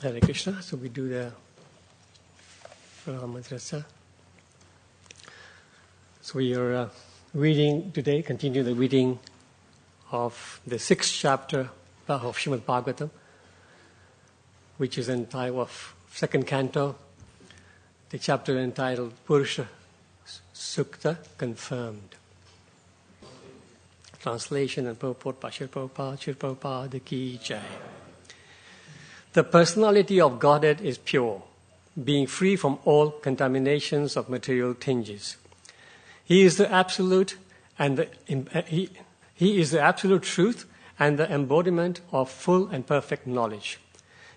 Hare Krishna. So we do the Madrasa. So we are reading today, continue the reading of the 6th chapter of Srimad Bhagavatam, which is entitled of 2nd canto, the chapter entitled Purusha Sukta Confirmed. Translation and purport by Srila Prabhupada Ki Jai. The personality of Godhead is pure, being free from all contaminations of material tinges. He is the absolute and he is the absolute truth and the embodiment of full and perfect knowledge.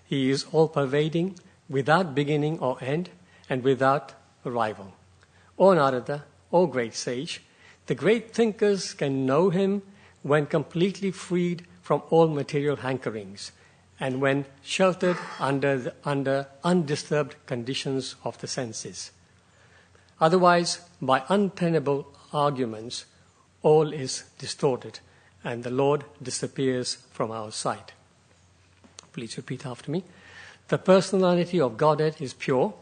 He is all-pervading, without beginning or end, and without rival. O Narada, O great sage, the great thinkers can know him when completely freed from all material hankerings, and when sheltered under undisturbed conditions of the senses. Otherwise, by untenable arguments, all is distorted, and the Lord disappears from our sight. Please repeat after me. The personality of Godhead is pure,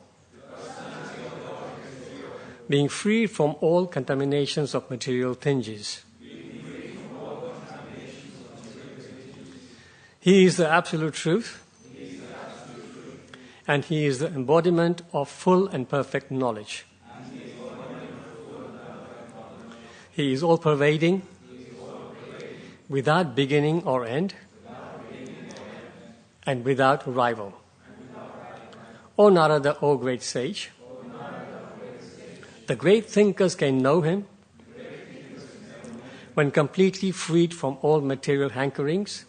being free from all contaminations of material tinges. He is the absolute truth, and he is the embodiment of full and perfect knowledge. He is all-pervading, without beginning or end, and without rival. O Narada, O great sage, the great thinkers can know him when completely freed from all material hankerings,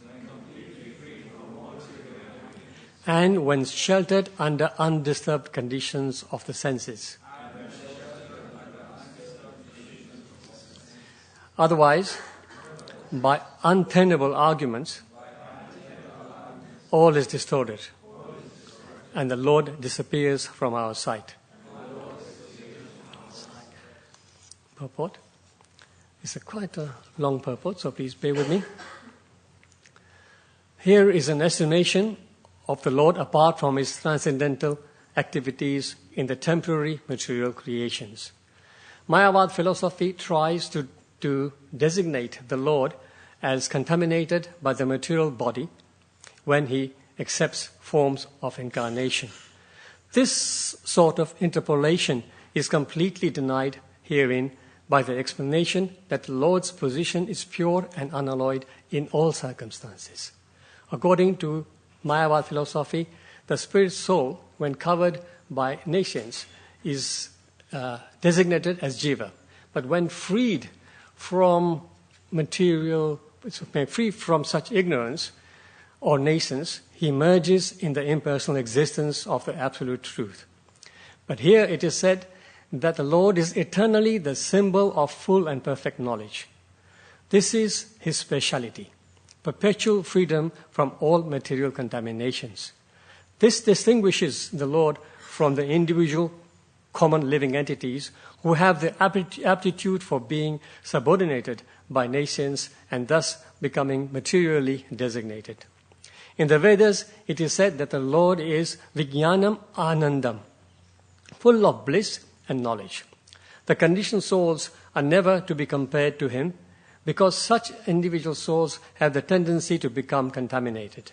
and when sheltered under undisturbed conditions of the senses. Otherwise, by untenable arguments, all is distorted, and the Lord disappears from our sight. Purport. It's quite a long purport, so please bear with me. Here is an estimation of the Lord apart from his transcendental activities in the temporary material creations. Mayavad philosophy tries to designate the Lord as contaminated by the material body when he accepts forms of incarnation. This sort of interpolation is completely denied herein by the explanation that the Lord's position is pure and unalloyed in all circumstances. According to Mayavad philosophy, the spirit soul, when covered by nations, is designated as jiva. But when freed from free from such ignorance or nations, he merges in the impersonal existence of the absolute truth. But here it is said that the Lord is eternally the symbol of full and perfect knowledge. This is his speciality, perpetual freedom from all material contaminations. This distinguishes the Lord from the individual common living entities who have the aptitude for being subordinated by nations and thus becoming materially designated. In the Vedas, it is said that the Lord is Vijnanam Anandam, full of bliss and knowledge. The conditioned souls are never to be compared to him, because such individual souls have the tendency to become contaminated.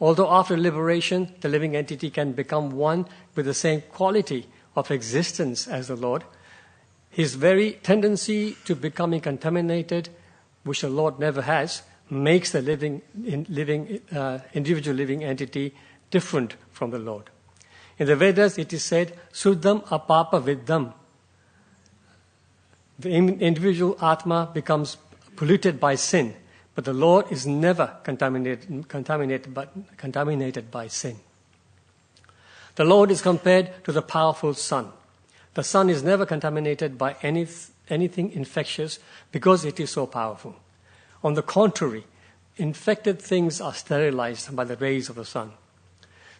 Although after liberation, the living entity can become one with the same quality of existence as the Lord, his very tendency to becoming contaminated, which the Lord never has, makes the individual living entity different from the Lord. In the Vedas, it is said, Suddham apapa viddham. The individual Atma becomes polluted by sin, but the Lord is never contaminated by sin. The Lord is compared to the powerful sun. The sun is never contaminated by anything infectious because it is so powerful. On the contrary, infected things are sterilized by the rays of the sun.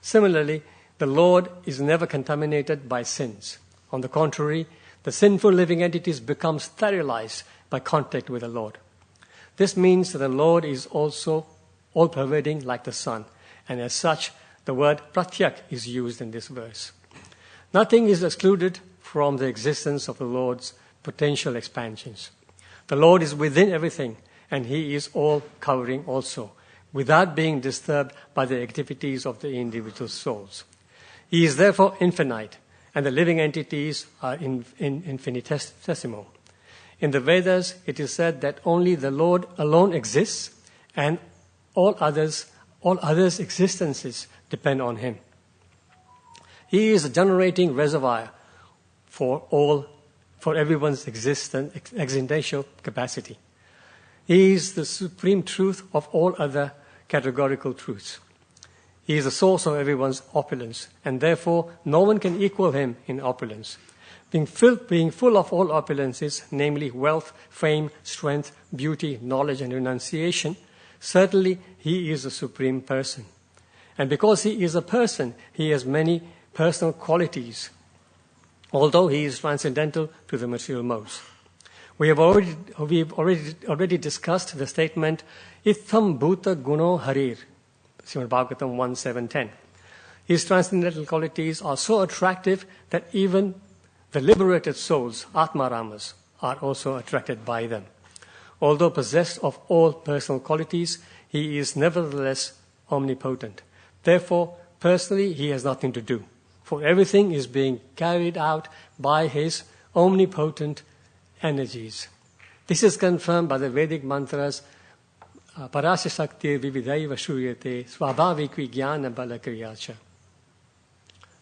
Similarly, the Lord is never contaminated by sins. On the contrary, the sinful living entities become sterilized by contact with the Lord. This means that the Lord is also all-pervading like the sun, and as such, The word pratyak is used in this verse. Nothing is excluded from the existence of the Lord's potential expansions. The Lord is within everything, and He is all-covering also, without being disturbed by the activities of the individual souls. He is therefore infinite, and the living entities are infinitesimal. In the Vedas, it is said that only the Lord alone exists, and all others' existences depend on Him. He is a generating reservoir for everyone's existential capacity. He is the supreme truth of all other categorical truths. He is the source of everyone's opulence, and therefore no one can equal Him in opulence. Being full of all opulences, namely wealth, fame, strength, beauty, knowledge, and renunciation, certainly He is the supreme person. And because He is a person, He has many personal qualities, although He is transcendental to the material modes. We've already discussed the statement, Itham Bhuta Guno Harir, Srimad Bhagavatam 1.7.10. His transcendental qualities are so attractive that even the liberated souls, Atmaramas, are also attracted by them. Although possessed of all personal qualities, He is nevertheless omnipotent. Therefore, personally, He has nothing to do, for everything is being carried out by His omnipotent energies. This is confirmed by the Vedic mantras, Parasya Shakti Vividaiva Shuyate Swabhavik Vijnana Balakriyacha.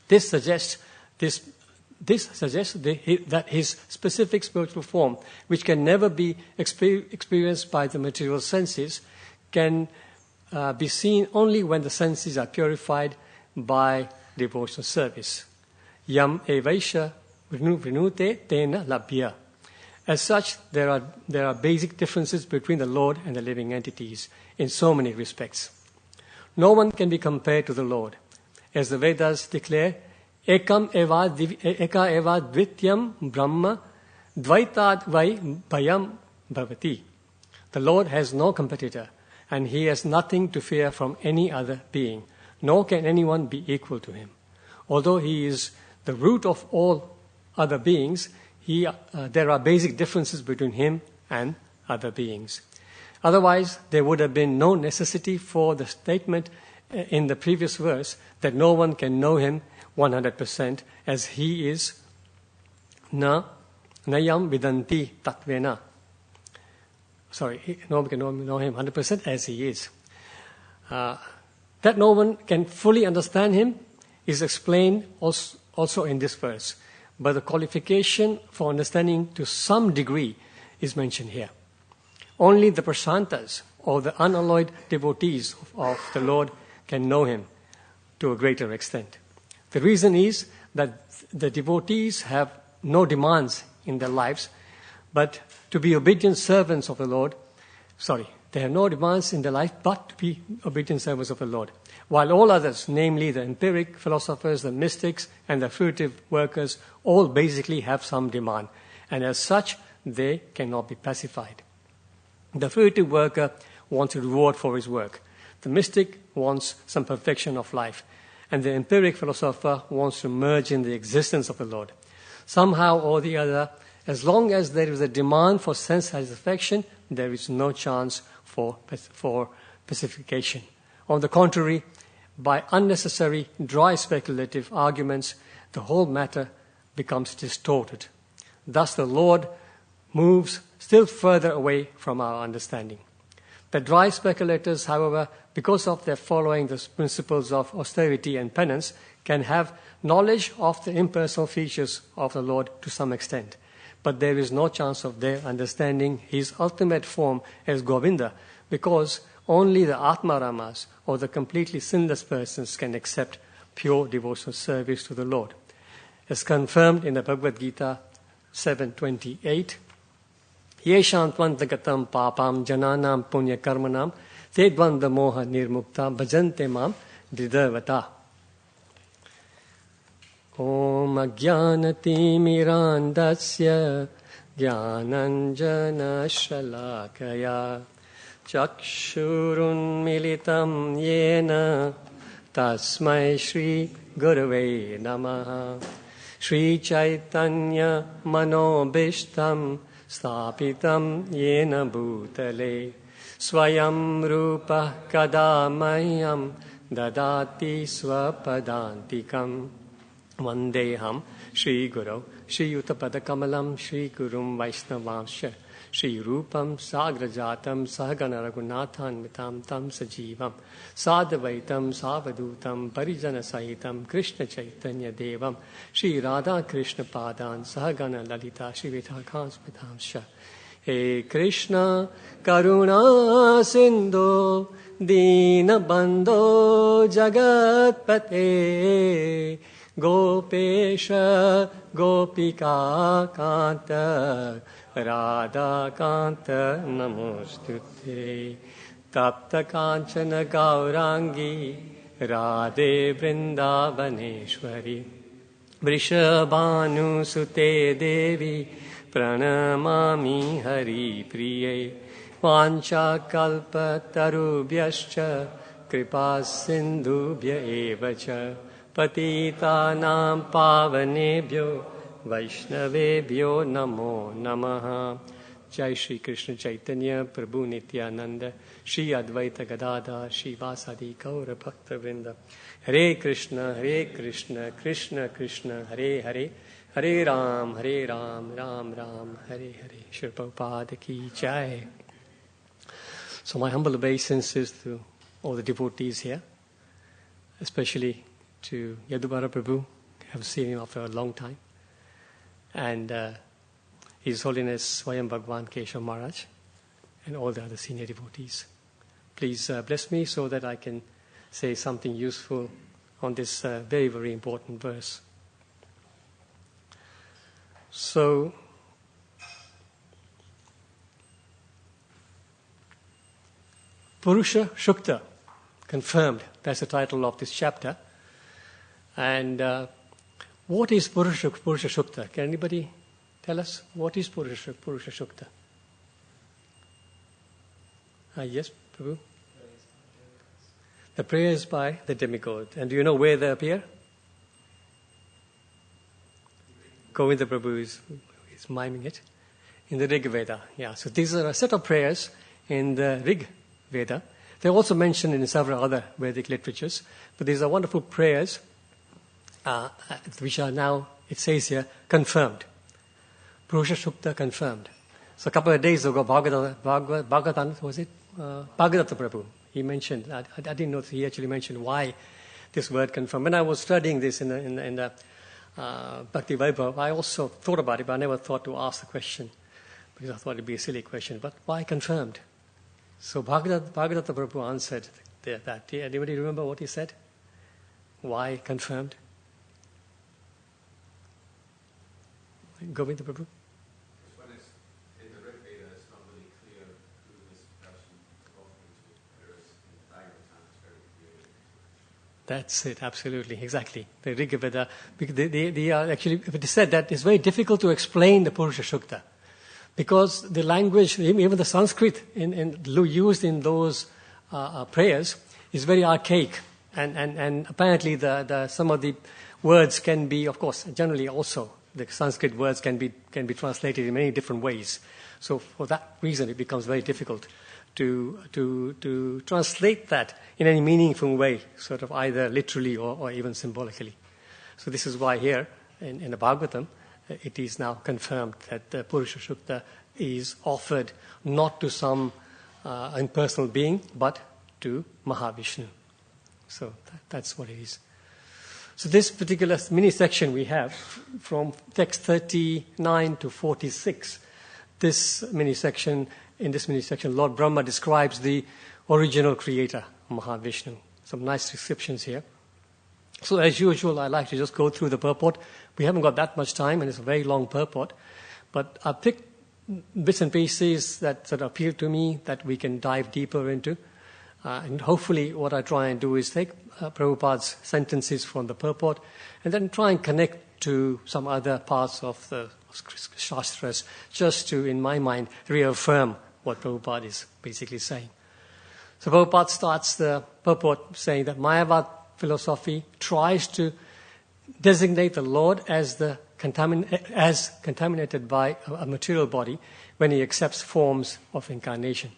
This suggests that His specific spiritual form, which can never be experienced by the material senses, can be seen only when the senses are purified by devotional service. Yam evaisha vrinute tena labhya. As such, there are basic differences between the Lord and the living entities in so many respects. No one can be compared to the Lord. As the Vedas declare, Eka eva dvityam brahma dvaitad vai bhayam bhavati. The Lord has no competitor, and He has nothing to fear from any other being, nor can anyone be equal to Him. Although He is the root of all other beings, there are basic differences between Him and other beings. Otherwise, there would have been no necessity for the statement in the previous verse that no one can know Him 100%, as He is nayam vidanti tatvena. No one can know Him 100% as He is. That no one can fully understand Him is explained also in this verse. But the qualification for understanding to some degree is mentioned here. Only the prasantas, or the unalloyed devotees of the Lord, can know Him to a greater extent. The reason is that the devotees have no demands in their lives, but to be obedient servants of the Lord. They have no demands in their life, but to be obedient servants of the Lord. While all others, namely the empiric philosophers, the mystics, and the fruitive workers, all basically have some demand, and as such, they cannot be pacified. The fruitive worker wants a reward for his work. The mystic wants some perfection of life, and the empiric philosopher wants to merge in the existence of the Lord. Somehow or the other, as long as there is a demand for sense satisfaction, there is no chance for pacification. On the contrary, by unnecessary, dry speculative arguments, the whole matter becomes distorted. Thus the Lord moves still further away from our understanding. The dry speculators, however, because of their following the principles of austerity and penance, can have knowledge of the impersonal features of the Lord to some extent. But there is no chance of their understanding His ultimate form as Govinda, because only the Atmaramas, or the completely sinless persons, can accept pure devotional service to the Lord. As confirmed in the Bhagavad Gita 7.28, Yesham tvantagatam papam jananam punya karmanam te dvanda moha nirmukta bhajante mam dridavata. Om ajnanati mirandasya jnananjana shalakaya Chakshurun militam yena Tasmai Shri Gurave Namaha. Shri Chaitanya Manobishtam Stapitam Yena Bhutale Swayam Rupa Kadamayam Dadati Swapadantikam Vandeham Shri Guru Shri Yuttapada Kamalam Shri Gurum Vaishnavamsha Shri Rupam Sagrajatam Sahagana Raghunathan Mitam Tam Sajivam Sadavaitam Savadutam Parijana Sahitam Krishna Chaitanya Devam Shri Radha Krishna Padan Sahagana Lalita Shri Vitakans Mitamsha. He Krishna Karuna Sindhu Dina Bandho Jagatpate Gopesha Gopika Kanta Radha Kanta Namostute Tapta Kanchana Gaurangi Radhe Vrindavaneshwari Vrishabhanu Sute Devi Pranamami Hari Priye Vancha Kalpa Tarubhyascha Kripa Sindhubhya Evacha Patitanam Pavanebhyo Vaishnavebhyo Namo Namaha. Jai Shri Krishna Chaitanya Prabhu Nityananda Shri Advaita Gadadhar Shri Vasadi Gaura Bhakta Vrinda. Hare Krishna Krishna Krishna Hare Hare Hare Ram Ram Ram Hare Hare. Shri Prabhupada Ki Jai. So my humble obeisances to all the devotees here, especially to Yadubara Prabhu. I have seen him after a long time. And His Holiness Swayam Bhagwan Keshav Maharaj and all the other senior devotees. Please bless me so that I can say something useful on this very, very important verse. So, Purusha Shukta, confirmed. That's the title of this chapter. And what is Purusha Shukta? Can anybody tell us what is Purusha Shukta? Yes, Prabhu? The prayers by the demigod. And do you know where they appear? Govinda Prabhu is miming it. In the Rig Veda. Yeah, so these are a set of prayers in the Rig Veda. They're also mentioned in several other Vedic literatures. But these are wonderful prayers which are now, it says here, confirmed. Purusha Shukta confirmed. So a couple of days ago, Bhagavatam, was it? Bhagavatam Prabhu, he mentioned, I didn't know that he actually mentioned why this word confirmed. When I was studying this in the Bhakti Vaibhav, I also thought about it, but I never thought to ask the question, because I thought it would be a silly question. But why confirmed? So Bhagavatam Prabhu answered that. Anybody remember what he said? Why confirmed? Govinda Prabhu? When it's in the Rig Veda, it's not really clear who this person is offering to, whereas in the Bhagavatam it's very clear. That's it, absolutely, exactly. The Rig Veda, they are actually, it is said that it's very difficult to explain the Purusha Shukta, because the language, even the Sanskrit used in those prayers is very archaic, and apparently some of the words can be, of course, generally also the Sanskrit words can be translated in many different ways. So for that reason, it becomes very difficult to translate that in any meaningful way, sort of either literally or even symbolically. So this is why here in the Bhagavatam, it is now confirmed that the Purusha Shukta is offered not to some impersonal being, but to Mahavishnu. So that's what it is. So this particular mini section we have from text 39 to 46. In this mini section, Lord Brahma describes the original creator, Mahavishnu. Some nice descriptions here. So as usual, I like to just go through the purport. We haven't got that much time, and it's a very long purport. But I picked bits and pieces that sort of appeal to me that we can dive deeper into. And hopefully what I try and do is take Prabhupada's sentences from the purport and then try and connect to some other parts of the Shastras just to, in my mind, reaffirm what Prabhupada is basically saying. So Prabhupada starts the purport saying that Mayavad philosophy tries to designate the Lord as contaminated by a material body when he accepts forms of incarnation.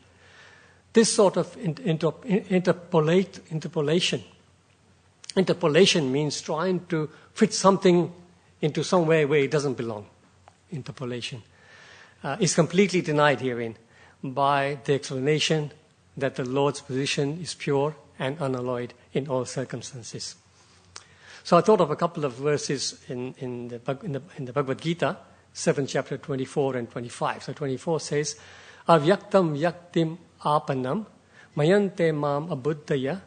This sort of interpolation means trying to fit something into somewhere where it doesn't belong. Interpolation is completely denied herein by the explanation that the Lord's position is pure and unalloyed in all circumstances. So I thought of a couple of verses in the Bhagavad Gita, 7th chapter 24 and 25. So 24 says, Avyaktam yaktim apanam mayante mam abuddhaya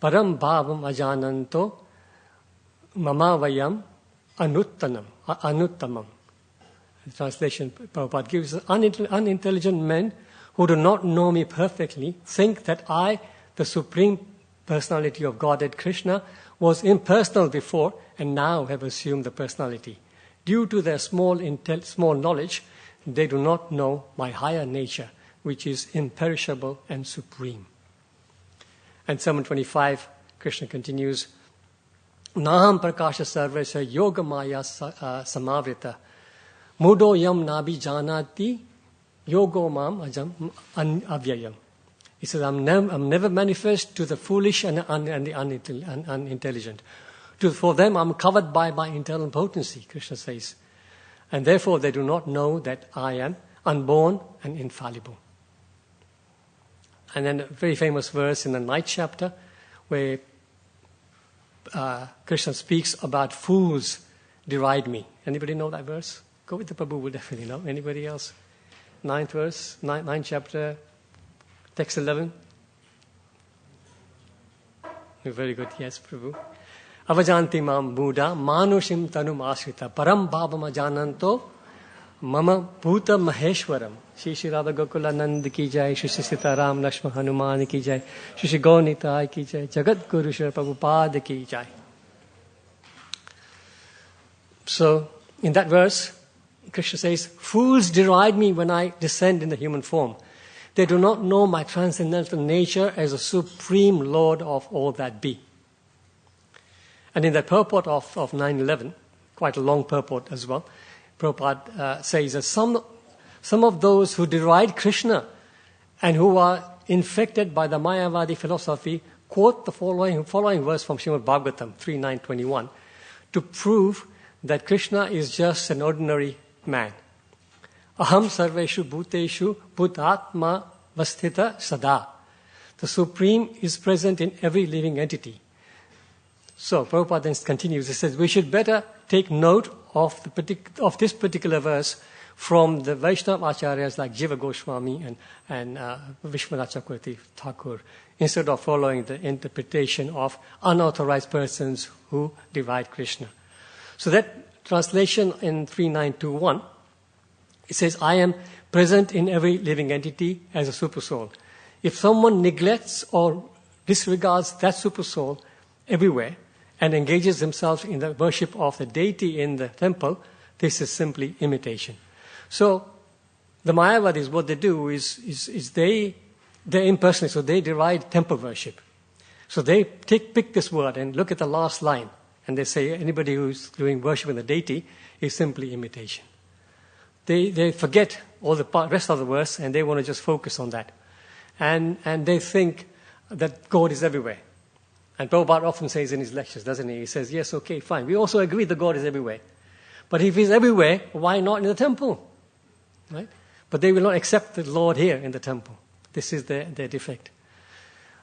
param bhavam ajananto mamavayam anuttamam. The translation Prabhupada gives us, unintelligent men who do not know me perfectly think that I, the Supreme Personality of Godhead Krishna, was impersonal before and now have assumed the personality. Due to their small knowledge, they do not know my higher nature, which is imperishable and supreme. And Sermon 25, Krishna continues, Naham prakasha sarvesha yoga maya samavrita mudo yam nabi janati yogo mam ajam avyayam. He says, I'm never manifest to the foolish and the unintelligent. For them, I'm covered by my internal potency, Krishna says. And therefore, they do not know that I am unborn and infallible. And then a very famous verse in the 9th chapter where Krishna speaks about fools deride me. Anybody know that verse? Go with the Prabhu, will definitely know. Anybody else? 9th verse, 9th chapter, text 11. Very good, yes, Prabhu. Avajanti mam Buddha manushim tanum ashrita param bhavam ajananto mama bhuta maheshwaram. Shri Radha Gokula Nand ki jai, Shri Sita Ram Lakshman Hanuman ki jai, Shri Gaunitai ki jai, Jagat Guru Shri Prabhupada ki jai. So, in that verse, Krishna says, fools deride me when I descend in the human form. They do not know my transcendental nature as a supreme Lord of all that be. And in the purport of 9/11, quite a long purport as well, Prabhupada says that some of those who deride Krishna and who are infected by the Mayavadi philosophy quote the following verse from Srimad Bhagavatam 3.9.21 to prove that Krishna is just an ordinary man. Aham sarveshu bhuteshu bhutatma vasthita sada. The Supreme is present in every living entity. So Prabhupada then continues, he says, we should better take note of this particular verse from the Vaishnava Acharyas like Jiva Goswami and Vishwanath Chakravarti Thakur, instead of following the interpretation of unauthorized persons who deride Krishna. So that translation in 3.9.2.1, it says, I am present in every living entity as a supersoul. If someone neglects or disregards that supersoul everywhere and engages themselves in the worship of the deity in the temple, this is simply imitation. So the Mayavadis, what they do is they're impersonal, so they deride temple worship. So they pick this word and look at the last line, and they say anybody who's doing worship in the deity is simply imitation. They forget all the rest of the verse, and they want to just focus on that. And they think that God is everywhere. And Prabhupada often says in his lectures, doesn't he? He says, yes, okay, fine. We also agree that God is everywhere. But if he's everywhere, why not in the temple? Right? But they will not accept the Lord here in the temple. This is their defect.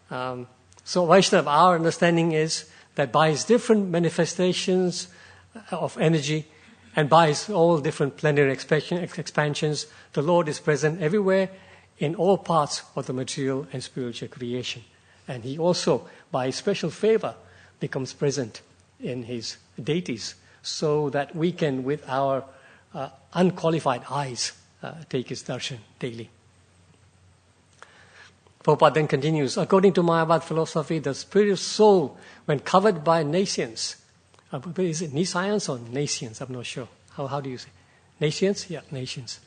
So Vaishnava, our understanding is that by his different manifestations of energy and by his all different plenary expansions, the Lord is present everywhere in all parts of the material and spiritual creation. And he also, by his special favor, becomes present in his deities so that we can, with our unqualified eyes, take his darshan daily. Prabhupada then continues, according to Mayavad philosophy, the spiritual soul, when covered by nascience, is it nescience or nascience? I'm not sure. How do you say? Nascience? Yeah, nascience.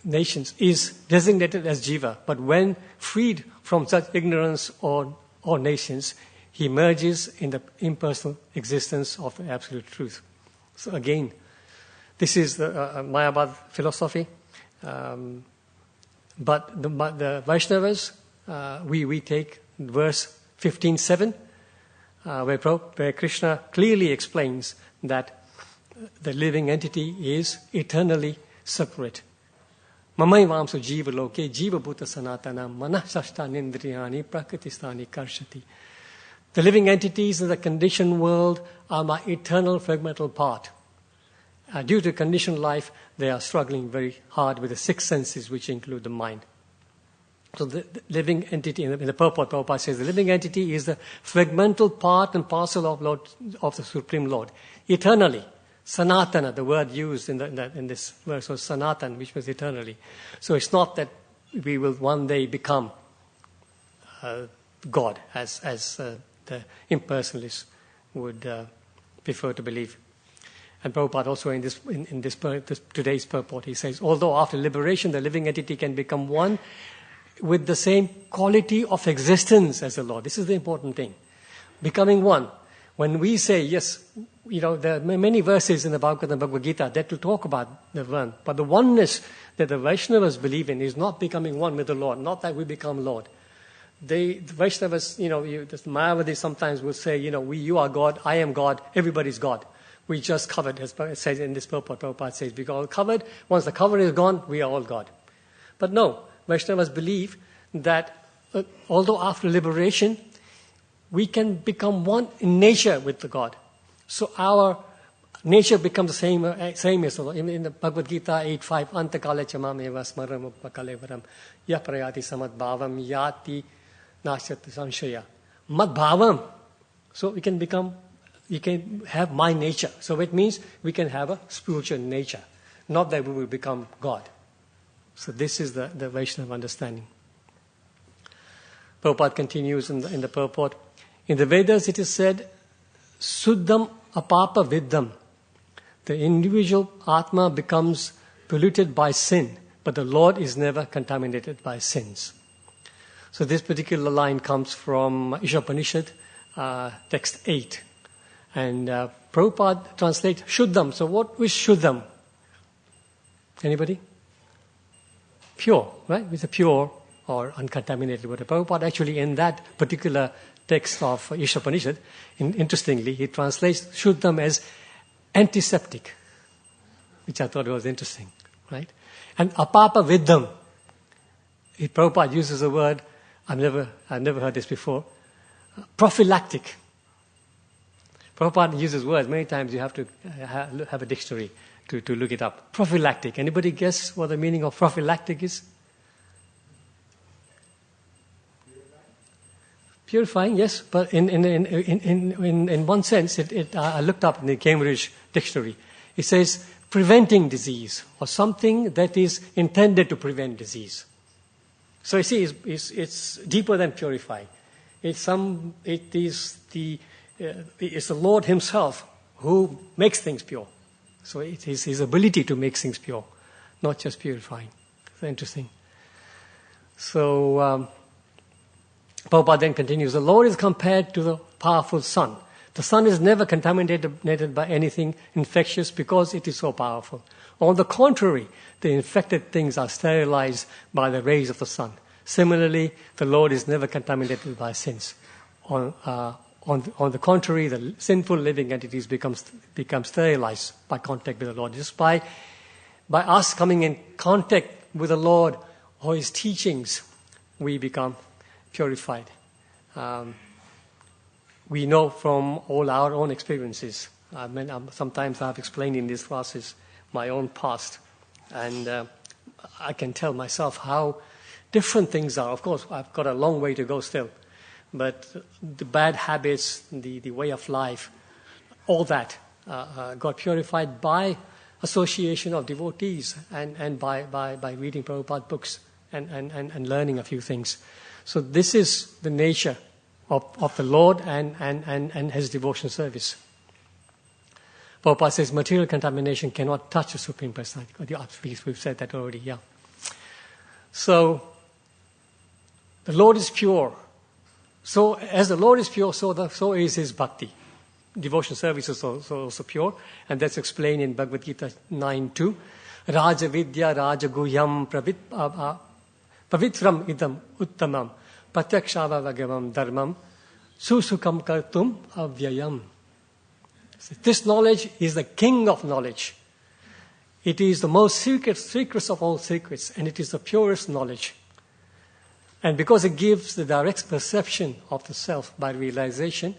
Nations is designated as jiva, but when freed from such ignorance or or nations, he emerges in the impersonal existence of the absolute truth. So again, this is the Mayavad philosophy. But the Vaishnavas, we take verse 15:7, where Krishna clearly explains that the living entity is eternally separate. Mamaivamsu jiva loke jiva bhuta sanatana manah sashtanindriyani prakritistani karshati. The living entities in the conditioned world are my eternal fragmental part. Due to conditioned life, they are struggling very hard with the six senses, which include the mind. So the living entity, in the purport, Prabhupada says, the living entity is the fragmental part and parcel of the Supreme Lord. Eternally. Sanatana, the word used in this verse was Sanatan, which was eternally. So it's not that we will one day become God, as the impersonalists would prefer to believe. And Prabhupada also in today's purport, he says, although after liberation the living entity can become one with the same quality of existence as the Lord. This is the important thing. Becoming one. When we say, yes, there are many verses in the Bhagavad Gita that will talk about the one. But the oneness that the Vaishnavas believe in is not becoming one with the Lord, not that we become Lord. The Vaishnavas, the Mayavadis sometimes will say, you are God, I am God, everybody's God. We just covered, as it says in this purport, Prabhupada says, we are all covered. Once the cover is gone, we are all God. But no, Vaishnavas believe that although after liberation, we can become one in nature with the God. So our nature becomes the same as the Lord. In the Bhagavad Gita 8.5, Antakale chamam eva smaram upakalevaram yaprayati samad bhavam yati nashyati sanshaya. Mad bhavam. So we can have my nature. So it means we can have a spiritual nature. Not that we will become God. So this is the Vaishnava understanding. Prabhupada continues in the purport. In the Vedas it is said, Suddham apapa viddham. The individual Atma becomes polluted by sin, but the Lord is never contaminated by sins. So this particular line comes from Ishopanishad, text 8. And Prabhupada translates Shuddham. So what is Shuddham? Anybody? Pure, right? It's a pure or uncontaminated water. Prabhupada actually in that particular text of Ishopanishad, interestingly, he translates Shuddham as antiseptic, which I thought was interesting, right? And apapa viddham, Prabhupada uses a word, I've never heard this before, prophylactic. Prabhupada uses words, many times you have to have a dictionary to look it up. Prophylactic. Anybody guess what the meaning of prophylactic is? Purifying, yes, but in one sense, I looked up in the Cambridge dictionary. It says preventing disease or something that is intended to prevent disease. So you see, it's deeper than purifying. It's the Lord Himself who makes things pure. So it is His ability to make things pure, not just purifying. It's interesting. So Prabhupada then continues, the Lord is compared to the powerful sun. The sun is never contaminated by anything infectious because it is so powerful. On the contrary, the infected things are sterilized by the rays of the sun. Similarly, the Lord is never contaminated by sins. On the contrary, the sinful living entities become sterilized by contact with the Lord. Just by us coming in contact with the Lord or His teachings, we become purified. We know from all our own experiences. Sometimes I've explained in these classes my own past, and I can tell myself how different things are. Of course, I've got a long way to go still, but the bad habits, the way of life, all that got purified by association of devotees and by reading Prabhupada books and learning a few things. So this is the nature of the Lord and His devotion service. Prabhupada says material contamination cannot touch the Supreme Personality. We've said that already, yeah. So the Lord is pure. So as the Lord is pure, so is his bhakti. Devotion service is also pure, and that's explained in Bhagavad Gita 9.2. Raja Vidya Raja Guhyam Pavitram Idam Uttamam Pratyakshava Dharmam Susukam Kartum Avyayam. This knowledge is the king of knowledge. It is the most secret of all secrets, and it is the purest knowledge. And because it gives the direct perception of the self by realization,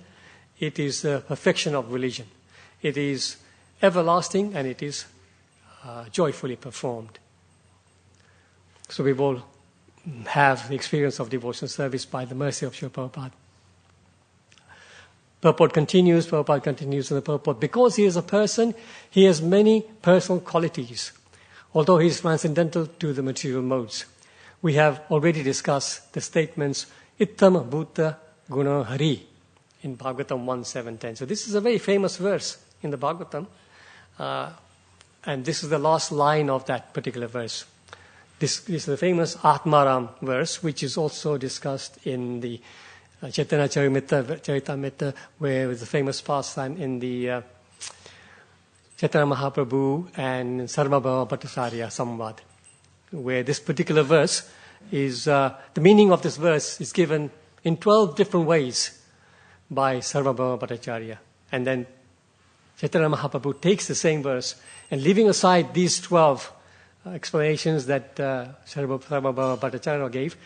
it is the perfection of religion. It is everlasting, and it is joyfully performed. So we all have the experience of devotional service by the mercy of Srila Prabhupada. Prabhupada continues in the purport. Because he is a person, he has many personal qualities, although he is transcendental to the material modes. We have already discussed the statements Ittam Bhuta Guna Hari in Bhagavatam 1.7.10. So this is a very famous verse in the Bhagavatam, and this is the last line of that particular verse. This is the famous Atmaram verse, which is also discussed in the Chaitanya Charitamrita, where is the famous pastime in the Chaitanya Mahaprabhu and Sarvabhava Bhattacharya Samvad, where this particular verse is, the meaning of this verse is given in 12 different ways by Sarvabhava Bhattacharya. And then Chaitanya Mahaprabhu takes the same verse, and leaving aside these 12 explanations that Sarvabhava Bhattacharya gave,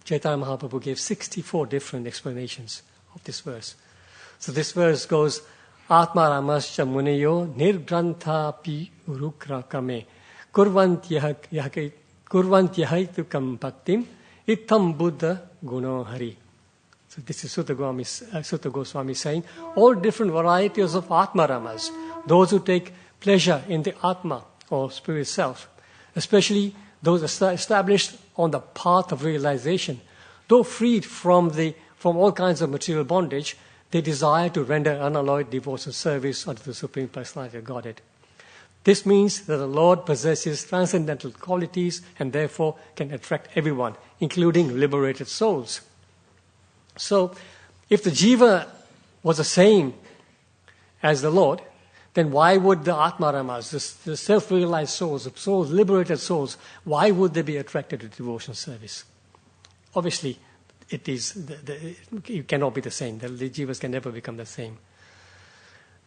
Chaitanya Mahaprabhu gave 64 different explanations of this verse. So this verse goes, Atma Ramascha Muneyo Nirgranthapi Urukrame Kurvantyahaitukam Bhaktim Ittam Buddha Guno Hari. So this is Sutta Goswami saying, all different varieties of Atma Ramas, those who take pleasure in the Atma or spirit self, especially those established on the path of realization, though freed from all kinds of material bondage, they desire to render unalloyed devotional service unto the Supreme Personality of Godhead. This means that the Lord possesses transcendental qualities and therefore can attract everyone, including liberated souls. So, if the jiva was the same as the Lord, then why would the Atmaramas, the self-realized souls, the souls, liberated souls, why would they be attracted to devotional service? Obviously, you cannot be the same. The jivas can never become the same.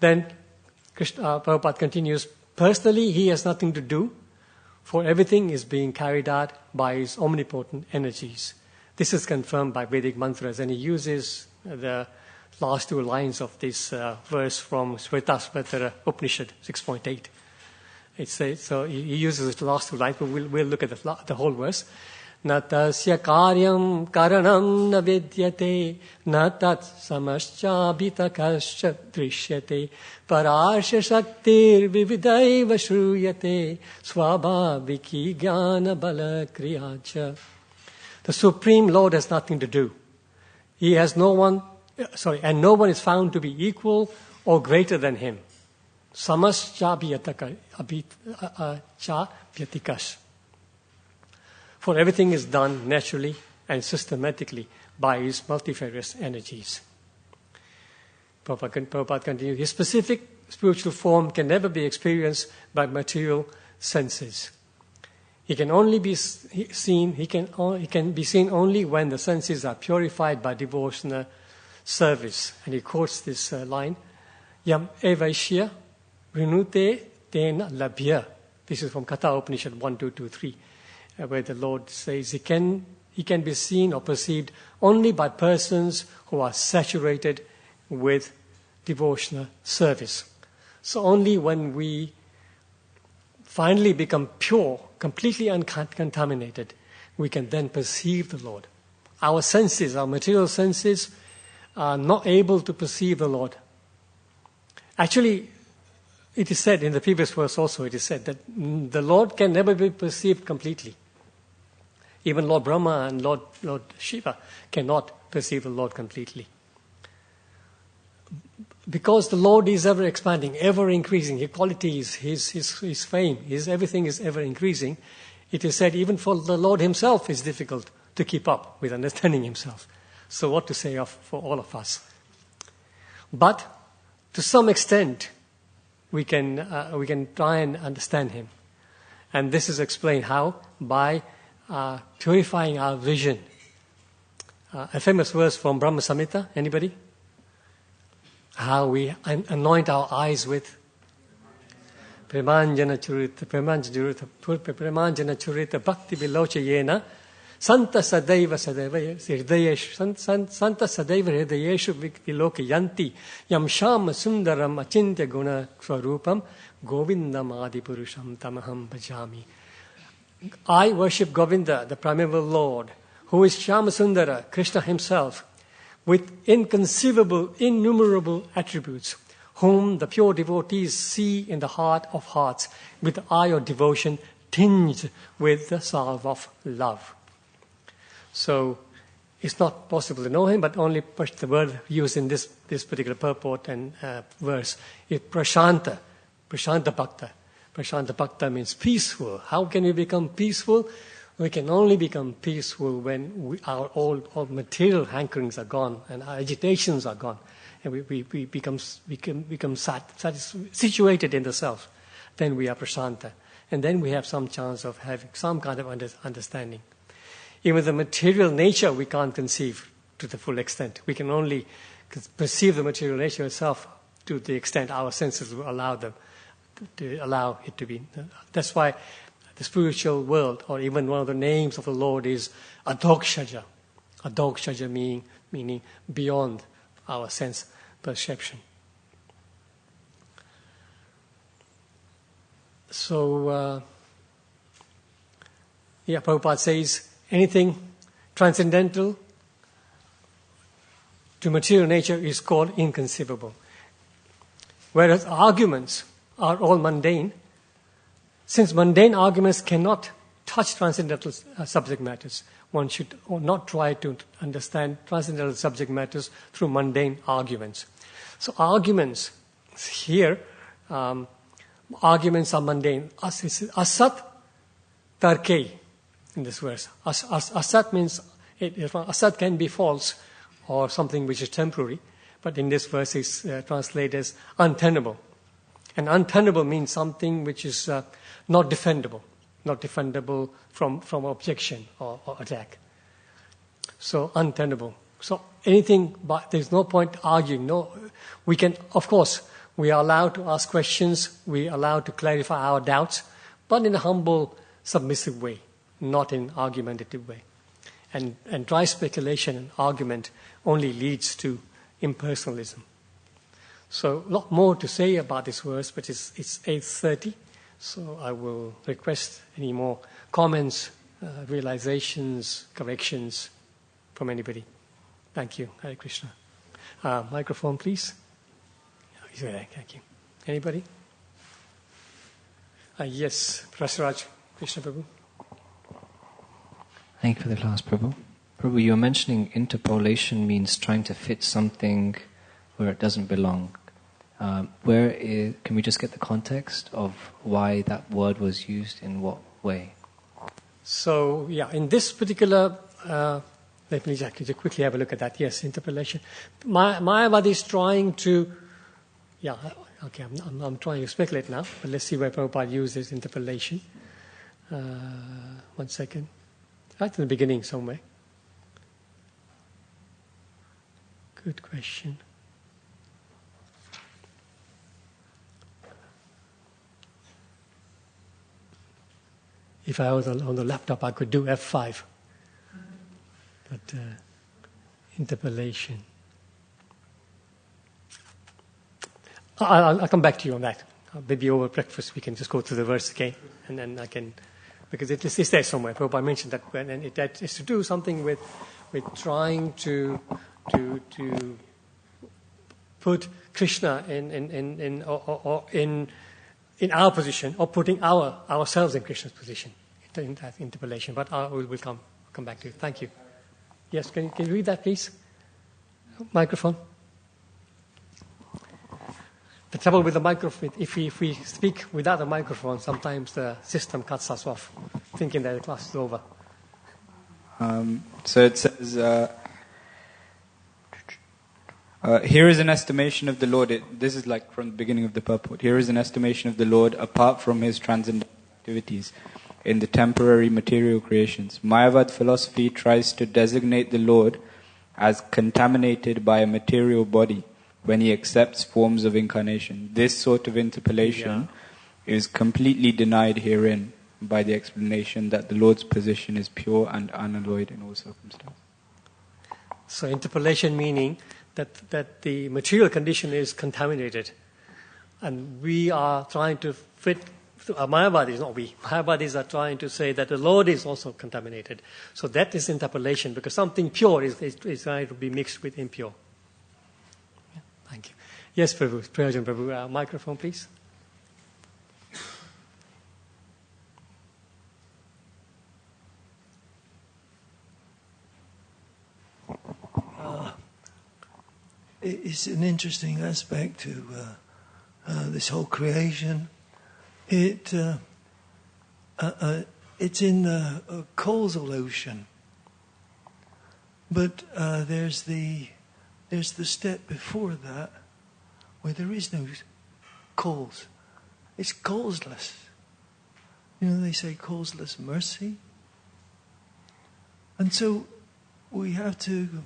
Then Prabhupada continues, personally, he has nothing to do, for everything is being carried out by his omnipotent energies. This is confirmed by Vedic mantras, and he uses the last two lines of this verse from Shvetasvatara Upanishad 6.8. So he uses the last two lines, but we'll look at the whole verse. Natasya karyam karanam na vidyate natat samaschabitakascha drishyate pararsha shaktir vividaiva shruyate swabhaviki jnana bala kriyacha. The Supreme Lord has nothing to do. He has no one is found to be equal or greater than him. Samaschavyatikash. For everything is done naturally and systematically by his multifarious energies. Prabhupada continues, his specific spiritual form can never be experienced by material senses. He can only be seen. He can be seen only when the senses are purified by devotional service. And he quotes this line, Yam evaishya rinute tena labhya. This is from Katha Upanishad 1.2.3, where the Lord says he can be seen or perceived only by persons who are saturated with devotional service. So only when we finally become pure, completely uncontaminated, we can then perceive the Lord. Our senses, our material senses, are not able to perceive the Lord. Actually, it is said in the previous verse also, it is said that the Lord can never be perceived completely. Even Lord Brahma and Lord Shiva cannot perceive the Lord completely. Because the Lord is ever expanding, ever increasing, his qualities, his fame, everything is ever increasing. It is said even for the Lord himself it's difficult to keep up with understanding himself. So what to say for all of us? But to some extent, we can try and understand him. And this is explained how? By purifying our vision. A famous verse from Brahma Samhita, anybody? How we anoint our eyes with Premanjana Churita Bhakti Vilochayena Santa Sadaiva Hridayeshu Vilokayanti Yam Shama Sundaram Achintya Guna Swarupam Govindam Adipurusham Tamaham Bhajami. I worship Govinda, the primeval Lord, who is Shyamasundara, Krishna himself, with inconceivable, innumerable attributes, whom the pure devotees see in the heart of hearts, with the eye of devotion tinged with the salve of love. So, it's not possible to know him, but only the word used in this particular purport and verse is prashanta, prashanta bhakta. Prashanta bhakta means peaceful. How can we become peaceful? We can only become peaceful when our all material hankerings are gone and our agitations are gone, and we become situated in the self. Then we are prashanta, and then we have some chance of having some kind of understanding. Even the material nature we can't conceive to the full extent. We can only perceive the material nature itself to the extent our senses will allow them to allow it to be. That's why the spiritual world, or even one of the names of the Lord, is Adokshaja. Adokshaja meaning beyond our sense perception. So, Prabhupada says anything transcendental to material nature is called inconceivable. Whereas arguments are all mundane. Since mundane arguments cannot touch transcendental subject matters, one should not try to understand transcendental subject matters through mundane arguments. So arguments here, arguments are mundane. Asat tarke in this verse. Asat means asat can be false or something which is temporary, but in this verse is translated as untenable. And untenable means something which is not defendable from objection or attack. So untenable. So anything, but there's no point arguing. No, we can, of course, we are allowed to ask questions. We are allowed to clarify our doubts, but in a humble, submissive way, not in argumentative way. And dry speculation and argument only leads to impersonalism. So a lot more to say about this verse, but it's 8:30. So I will request any more comments, realizations, corrections from anybody. Thank you. Hare Krishna. Microphone, please. Thank you. Anybody? Yes, Prasaraj Krishna Prabhu. Thank you for the class, Prabhu. Prabhu, you were mentioning interpolation means trying to fit something where it doesn't belong. Can we just get the context of why that word was used in what way? So, in this particular, let me just quickly have a look at that. Yes, interpolation. Mayavadi is trying to, I'm trying to speculate now, but let's see where Prabhupada uses interpolation. 1 second. Right in the beginning somewhere. Good question. If I was on the laptop, I could do F5. But interpolation. I'll come back to you on that. Maybe over breakfast we can just go through the verse again, and then I can, because it's there somewhere. Prabhupada mentioned that, and it is to do something with trying to put Krishna in our position, or putting ourselves in Krishna's position in that interpolation. But we'll come back to it. Thank you. Yes, can you read that, please? Microphone. The trouble with the microphone, if we speak without a microphone, sometimes the system cuts us off, thinking that the class is over. So it says, Here is an estimation of the Lord. This is like from the beginning of the purport. Here is an estimation of the Lord apart from his transcendental activities in the temporary material creations. Mayavad philosophy tries to designate the Lord as contaminated by a material body when he accepts forms of incarnation. This sort of interpolation is completely denied herein by the explanation that the Lord's position is pure and unalloyed in all circumstances. So interpolation meaning that the material condition is contaminated. And we are trying to fit, Mayavadis, not we, Mayavadis are trying to say that the Lord is also contaminated. So that is interpolation, because something pure is trying to be mixed with impure. Yeah, thank you. Yes, Prabhu, Prayojan Prabhu, microphone please. It's an interesting aspect to this whole creation. It's in the causal ocean, but there's the step before that where there is no cause. It's causeless. You know, they say causeless mercy, and so we have to.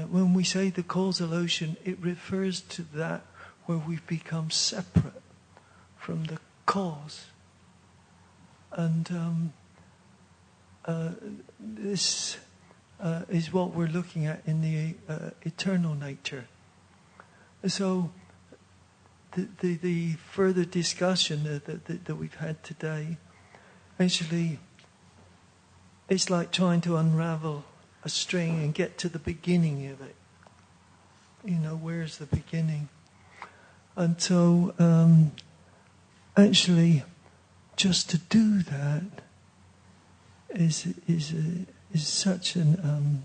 When we say the causal ocean, it refers to that where we've become separate from the cause. And this is what we're looking at in the eternal nature. So the further discussion that we've had today, actually, it's like trying to unravel a string and get to the beginning of it. You know, where's the beginning? And so, actually, just to do that is such an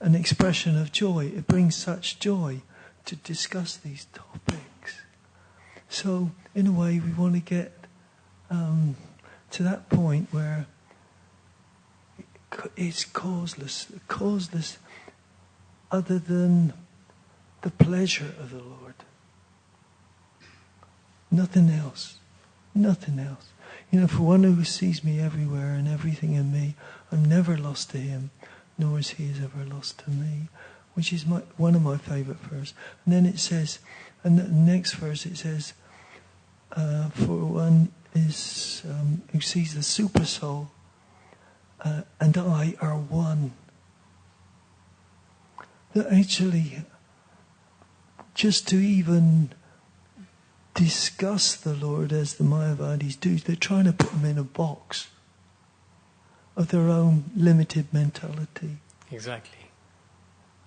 expression of joy. It brings such joy to discuss these topics. So, in a way, we want to get to that point where it's causeless other than the pleasure of the Lord. Nothing else. Nothing else. You know, for one who sees me everywhere and everything in me, I'm never lost to him, nor is he ever lost to me, which is one of my favourite verses. And then it says, and the next verse it says, for one is who sees the super soul, and I are one. That actually, just to even discuss the Lord as the Mayavadis do, they're trying to put him in a box of their own limited mentality. Exactly.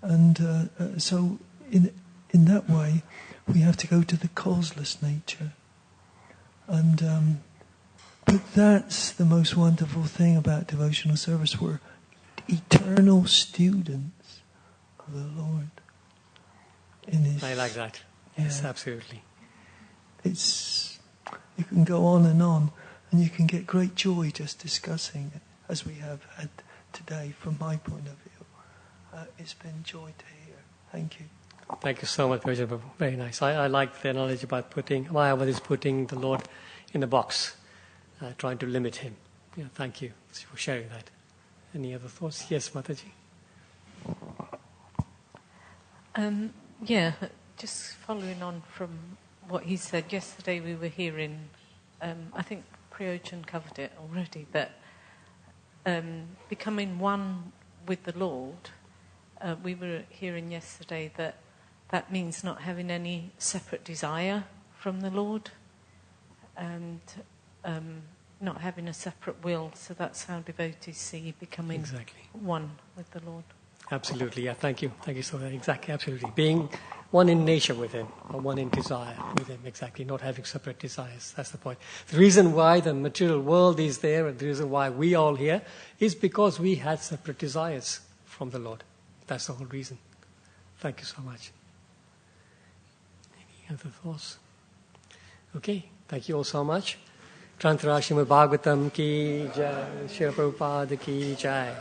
And so in that way, we have to go to the causeless nature. And but that's the most wonderful thing about devotional service. We're eternal students of the Lord. I like that. Yes, absolutely. You can go on, and you can get great joy just discussing it, as we have had today. From my point of view, it's been joy to hear. Thank you. Thank you so much, Prayojan Prabhu. Very nice. I like the knowledge about putting the Lord in a box. Trying to limit him. Yeah, thank you for sharing that. Any other thoughts? Yes, Mataji. Just following on from what he said. Yesterday we were hearing, I think Prayojan covered it already, but becoming one with the Lord, we were hearing yesterday that means not having any separate desire from the Lord, and not having a separate will. So that's how devotees see becoming one with the Lord. Absolutely, yeah, thank you. Thank you so much. Exactly, absolutely. Being one in nature with him, or one in desire with him, exactly, not having separate desires. That's the point. The reason why the material world is there, and the reason why we all here, is because we had separate desires from the Lord. That's the whole reason. Thank you so much. Any other thoughts? Okay, thank you all so much. Trantra Srimad Bhagavatam ki jai, Srila Prabhupada ki jai.